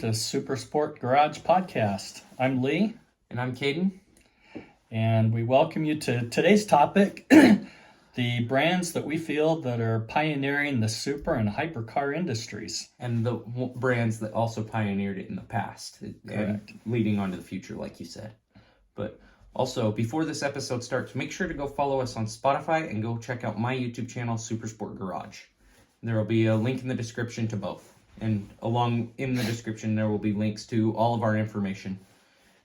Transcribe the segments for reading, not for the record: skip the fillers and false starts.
to Super Sport Garage Podcast. I'm Lee. And I'm Caden. And we welcome you to today's topic, the brands that we feel that are pioneering the super and hypercar industries. And the brands that also pioneered it in the past. Correct. And leading on to the future, like you said. But also, before this episode starts, make sure to go follow us on Spotify and go check out my YouTube channel, Super Sport Garage. There will be a link in the description to both. And along in the description, there will be links to all of our information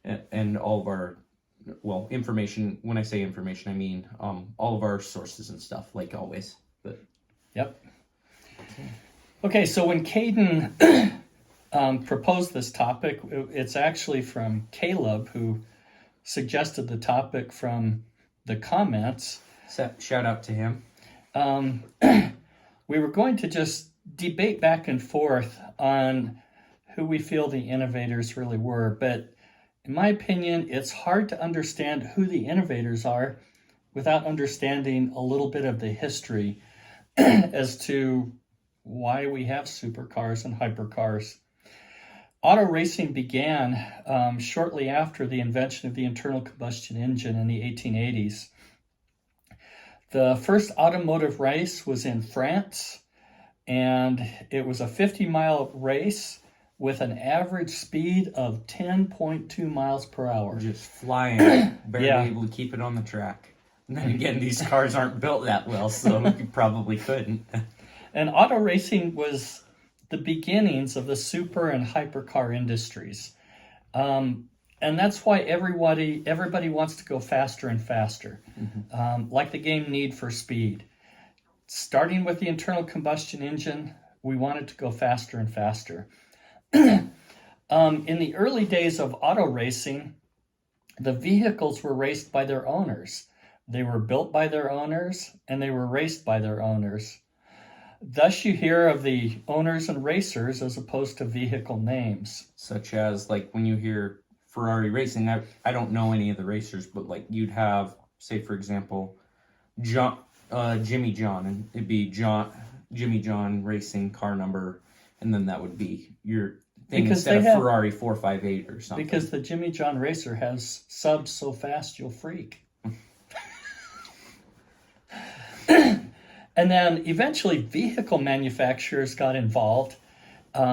and all of our, information. When I say information, I mean all of our sources and stuff, like always. But Yep. Okay, so when Caden proposed this topic, it's actually from Caleb, who suggested the topic from the comments. Shout out to him. We were going to just debate back and forth on who we feel the innovators really were, but in my opinion, it's hard to understand who the innovators are without understanding a little bit of the history as to why we have supercars and hypercars. Auto racing began shortly after the invention of the internal combustion engine in the 1880s. The first automotive race was in France, and it was a 50-mile race with an average speed of 10.2 miles per hour. Just flying, barely able to keep it on the track. And then again, these cars aren't built that well, so you probably couldn't. And auto racing was the beginnings of the super and hypercar industries. And that's why everybody wants to go faster and faster, like the game Need for Speed. Starting with the internal combustion engine, we wanted to go faster and faster. In the early days of auto racing, the vehicles were raced by their owners. They were built by their owners, and they were raced by their owners. Thus, you hear of the owners and racers as opposed to vehicle names. Such as, like, when you hear Ferrari racing, I don't know any of the racers, but, like, you'd have, say, for example, Jimmy John, and it'd be Jimmy John Racing car number, and then that would be your thing instead of Ferrari 458 or something. Because the Jimmy John Racer has subs so fast you'll freak. And then eventually vehicle manufacturers got involved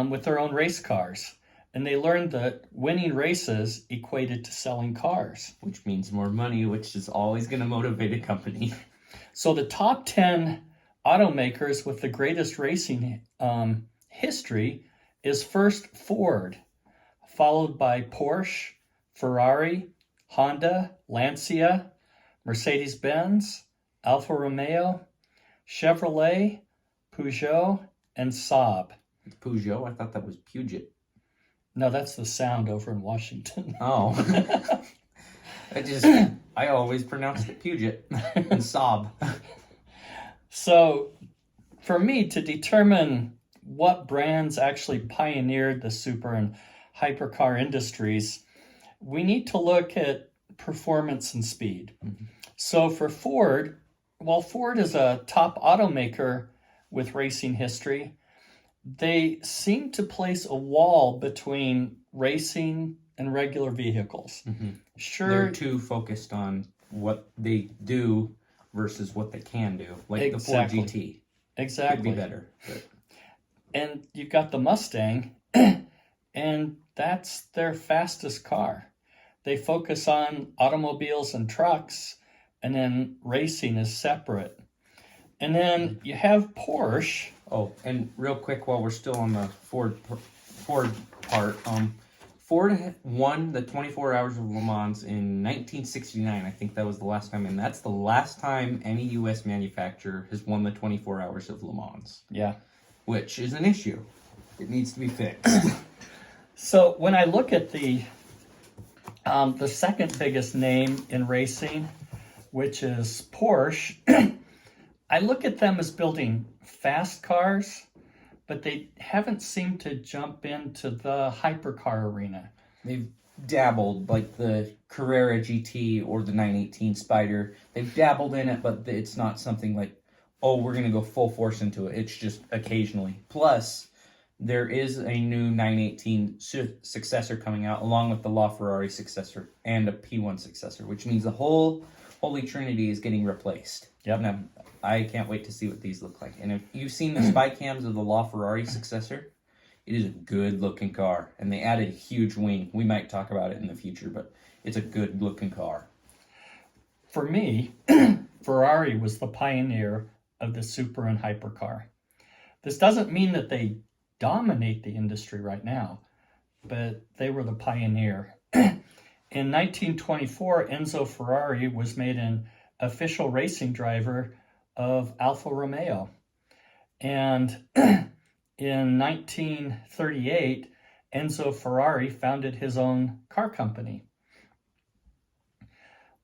with their own race cars. And they learned that winning races equated to selling cars. Which means more money, which is always going to motivate a company. So the top 10 automakers with the greatest racing history is first Ford, followed by Porsche, Ferrari, Honda, Lancia, Mercedes-Benz, Alfa Romeo, Chevrolet, Peugeot, and Saab. Peugeot? I thought that was Puget. No, that's the sound over in Washington. Oh. I always pronounced it Puget and Saab. So, for me, to determine what brands actually pioneered the super and hypercar industries, we need to look at performance and speed. So for Ford, while Ford is a top automaker with racing history, they seem to place a wall between racing and regular vehicles. Sure, they're too focused on what they do versus what they can do, like the Ford GT. Exactly. Could be better. But. And you've got the Mustang, and that's their fastest car. They focus on automobiles and trucks, and then racing is separate. And then you have Porsche. Oh, and real quick, while we're still on the Ford part, Ford won the 24 Hours of Le Mans in 1969. I think that was the last time, and that's the last time any U.S. manufacturer has won the 24 Hours of Le Mans. Yeah. Which is an issue. It needs to be fixed. So when I look at the second biggest name in racing, which is Porsche, I look at them as building fast cars, but they haven't seemed to jump into the hypercar arena. They've dabbled, like the Carrera GT or the 918 Spider. They've dabbled in it, but it's not something like, oh, we're going to go full force into it. It's just occasionally. Plus, there is a new 918 successor coming out, along with the LaFerrari successor and a P1 successor, which means the whole Holy Trinity is getting replaced. Yep. Now, I can't wait to see what these look like. And if you've seen the spy cams of the LaFerrari successor, it is a good looking car. And they added a huge wing. We might talk about it in the future, but it's a good looking car. For me, Ferrari was the pioneer of the super and hypercar. This doesn't mean that they dominate the industry right now, but they were the pioneer. In 1924, Enzo Ferrari was made an official racing driver of Alfa Romeo. And in 1938, Enzo Ferrari founded his own car company.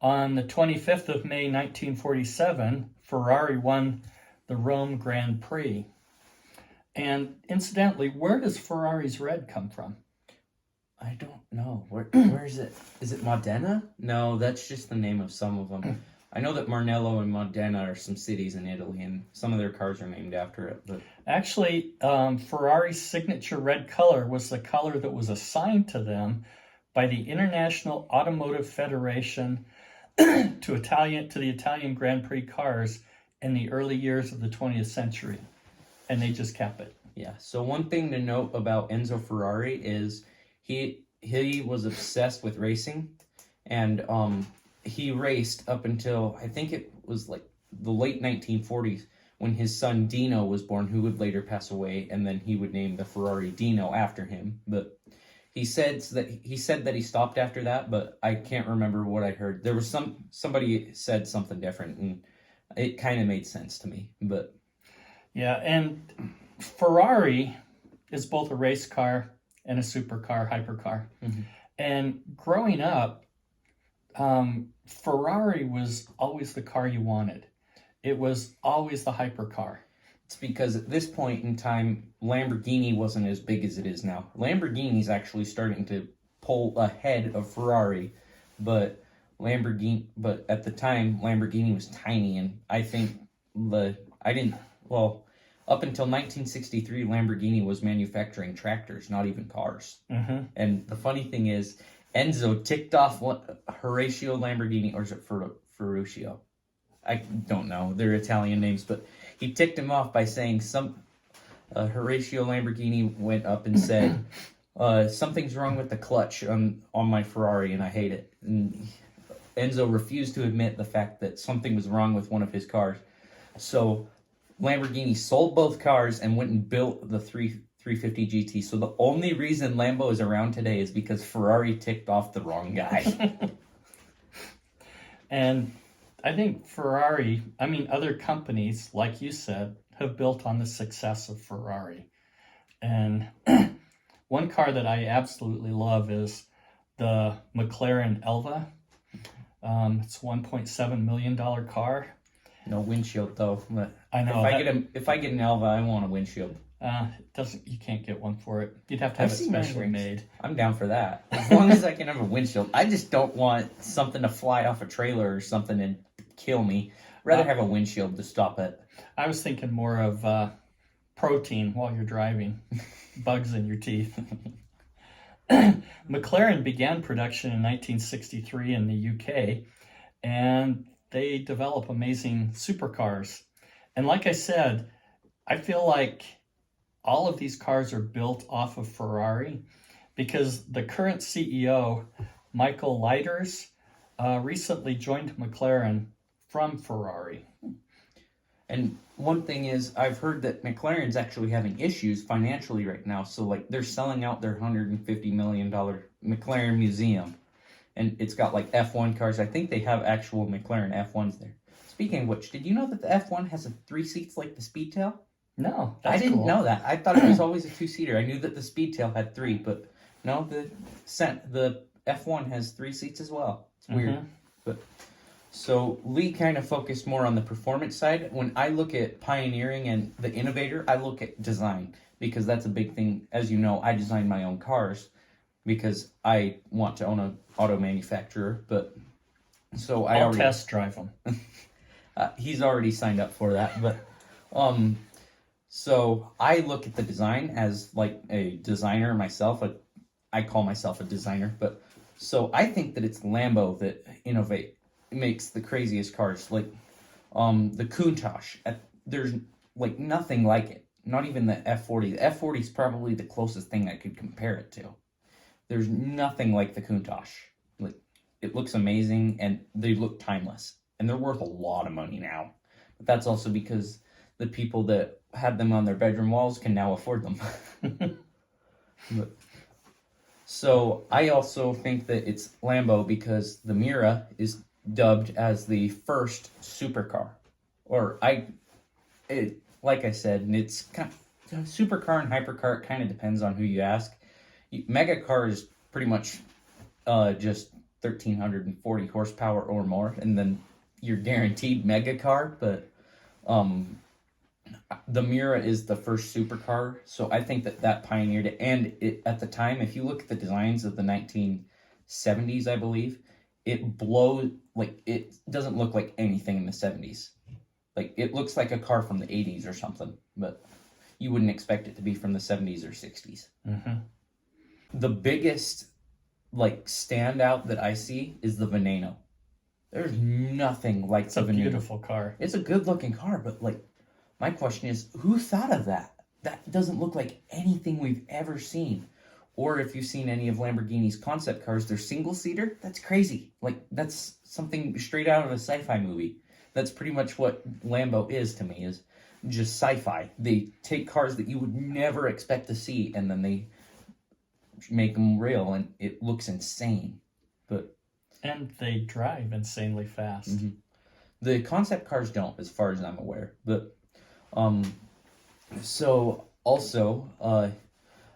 On the 25th of May, 1947, Ferrari won the Rome Grand Prix. And incidentally, where does Ferrari's red come from? I don't know. Where is it? Is it Modena? No, that's just the name of some of them. I know that Maranello and Modena are some cities in Italy, and some of their cars are named after it. But actually, Ferrari's signature red color was the color that was assigned to them by the International Automotive Federation to the Italian Grand Prix cars in the early years of the 20th century, and they just kept it. Yeah. So one thing to note about Enzo Ferrari is he was obsessed with racing, and he raced up until I think it was like the late 1940s when his son Dino was born, who would later pass away, and then he would name the Ferrari Dino after him. But he said that he stopped after that, but I can't remember what I heard. There was somebody said something different, and it kind of made sense to me. But yeah, and Ferrari is both a race car and a supercar, hypercar. Mm-hmm. And growing up, Ferrari was always the car you wanted. It was always the hypercar. It's because at this point in time, Lamborghini wasn't as big as it is now. Lamborghini's actually starting to pull ahead of Ferrari, but at the time, Lamborghini was tiny, and I think up until 1963, Lamborghini was manufacturing tractors, not even cars. Mm-hmm. And the funny thing is, Enzo ticked off Horatio Lamborghini, or is it Ferruccio? I don't know. They're Italian names, but he ticked him off by saying Horatio Lamborghini went up and said, something's wrong with the clutch on my Ferrari, and I hate it. And Enzo refused to admit the fact that something was wrong with one of his cars. So Lamborghini sold both cars and went and built the 350 GT. So the only reason Lambo is around today is because Ferrari ticked off the wrong guy. And I think other companies, like you said, have built on the success of Ferrari. And one car that I absolutely love is the McLaren Elva. It's a $1.7 million car. No windshield though. I know. If I get an Elva, I want a windshield. You can't get one for it. You'd have to have it specially made. I'm down for that. As long as I can have a windshield. I just don't want something to fly off a trailer or something and kill me. Rather have a windshield to stop it. I was thinking more of protein while you're driving. Bugs in your teeth. McLaren began production in 1963 in the UK, and they develop amazing supercars. And like I said, I feel like all of these cars are built off of Ferrari because the current CEO, Michael Leiters, recently joined McLaren from Ferrari. And one thing is, I've heard that McLaren's actually having issues financially right now. So, like, they're selling out their $150 million McLaren museum. And it's got, like, F1 cars. I think they have actual McLaren F1s there. Speaking of which, did you know that the F1 has 3 seats like the Speedtail? No, I didn't know that. I thought it was always a 2-seater. I knew that the Speedtail had 3, but no, the F1 has 3 seats as well. It's weird. Mm-hmm. But so Lee kind of focused more on the performance side. When I look at pioneering and the innovator, I look at design because that's a big thing. As you know, I design my own cars because I want to own an auto manufacturer. But so I'll test drive them. He's already signed up for that. But So I look at the design as like a designer myself. I call myself a designer, but so I think that it's Lambo that makes the craziest cars. Like the Countach. There's like nothing like it. Not even the F40. The F40 is probably the closest thing I could compare it to. There's nothing like the Countach. Like it looks amazing and they look timeless. And they're worth a lot of money now. But that's also because the people that had them on their bedroom walls can now afford them. So I also think that it's Lambo because the Miura is dubbed as the first supercar. Like I said, and it's kind of, supercar and hypercar. It kind of depends on who you ask. Mega car is pretty much just 1,340 horsepower or more, and then you're guaranteed mega car. But the Miura is the first supercar, so I think that pioneered it. And at the time, if you look at the designs of the 1970s, I believe, it doesn't look like anything in the 70s. Like, it looks like a car from the 80s or something, but you wouldn't expect it to be from the 70s or 60s. Mm-hmm. The biggest, standout that I see is the Veneno. There's nothing like It's the a Veneno. beautiful car. It's a good-looking car, but, my question is, who thought of that? That doesn't look like anything we've ever seen. Or if you've seen any of Lamborghini's concept cars, they're single-seater. That's crazy. That's something straight out of a sci-fi movie. That's pretty much what Lambo is to me, is just sci-fi. They take cars that you would never expect to see, and then they make them real, and it looks insane. And they drive insanely fast. Mm-hmm. The concept cars don't, as far as I'm aware. But, so also,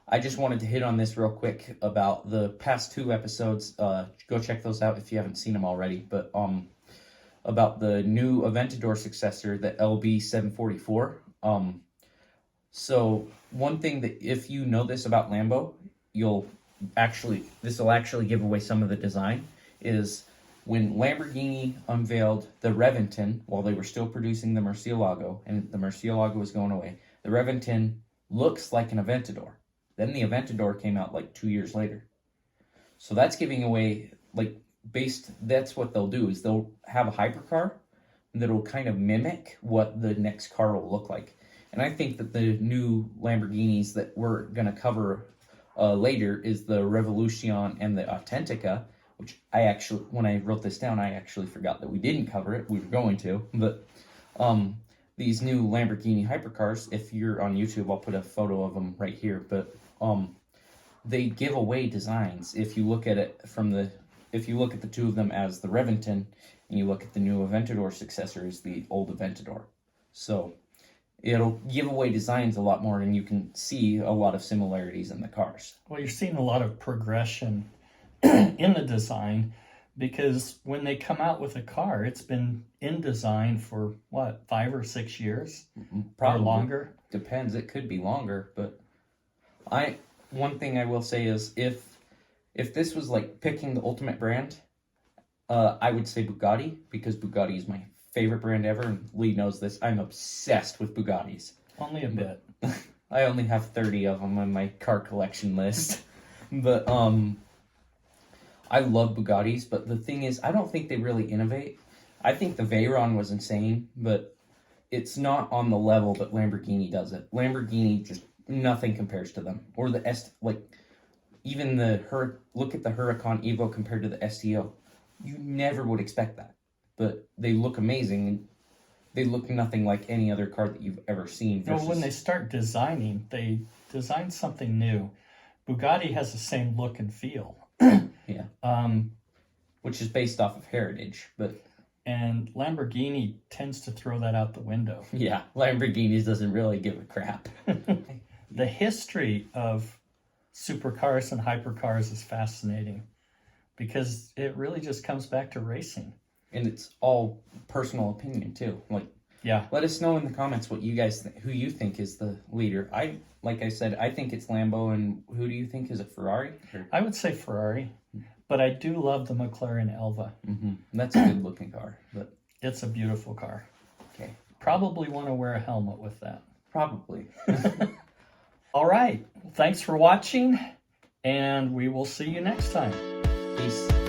I just wanted to hit on this real quick about the past 2 episodes. Go check those out if you haven't seen them already. But, about the new Aventador successor, the LB744. So one thing that, if you know this about Lambo, this will actually give away some of the design, is when Lamborghini unveiled the Reventon while they were still producing the Murcielago, and the Murcielago was going away, the Reventon looks like an Aventador. Then the Aventador came out 2 years later. So that's giving away, that's what they'll do, is they'll have a hypercar that'll kind of mimic what the next car will look like. And I think that the new Lamborghinis that we're going to cover later is the Revolution and the Authentica, which when I wrote this down, I actually forgot that we didn't cover it. We were going to, but these new Lamborghini hypercars, if you're on YouTube, I'll put a photo of them right here, but they give away designs. If you look at the 2 of them as the Reventon, and you look at the new Aventador successor as the old Aventador. So it'll give away designs a lot more, and you can see a lot of similarities in the cars. Well, you're seeing a lot of progression in the design, because when they come out with a car, it's been in design for 5 or 6 years? Probably. Or longer? Depends. It could be longer, but one thing I will say is if this was picking the ultimate brand, I would say Bugatti, because Bugatti is my favorite brand ever, and Lee knows this. I'm obsessed with Bugattis. Only a bit. I only have 30 of them on my car collection list. But I love Bugattis, but the thing is, I don't think they really innovate. I think the Veyron was insane, but it's not on the level that Lamborghini does it. Lamborghini, just nothing compares to them. Or the even look at the Huracan Evo compared to the STO. You never would expect that. But they look amazing, and they look nothing like any other car that you've ever seen. Well, when they start designing, they design something new. Bugatti has the same look and feel. Yeah. Which is based off of heritage, but... And Lamborghini tends to throw that out the window. Yeah, Lamborghini doesn't really give a crap. The history of supercars and hypercars is fascinating, because it really just comes back to racing. And it's all personal opinion, too. Yeah. Let us know in the comments what you guys who you think is the leader. Like I said, I think it's Lambo, and who do you think is a Ferrari? I would say Ferrari, but I do love the McLaren Elva. Mm-hmm. That's a good looking car, but it's a beautiful car. Okay. Probably want to wear a helmet with that. Probably. All right. Thanks for watching, and we will see you next time. Peace.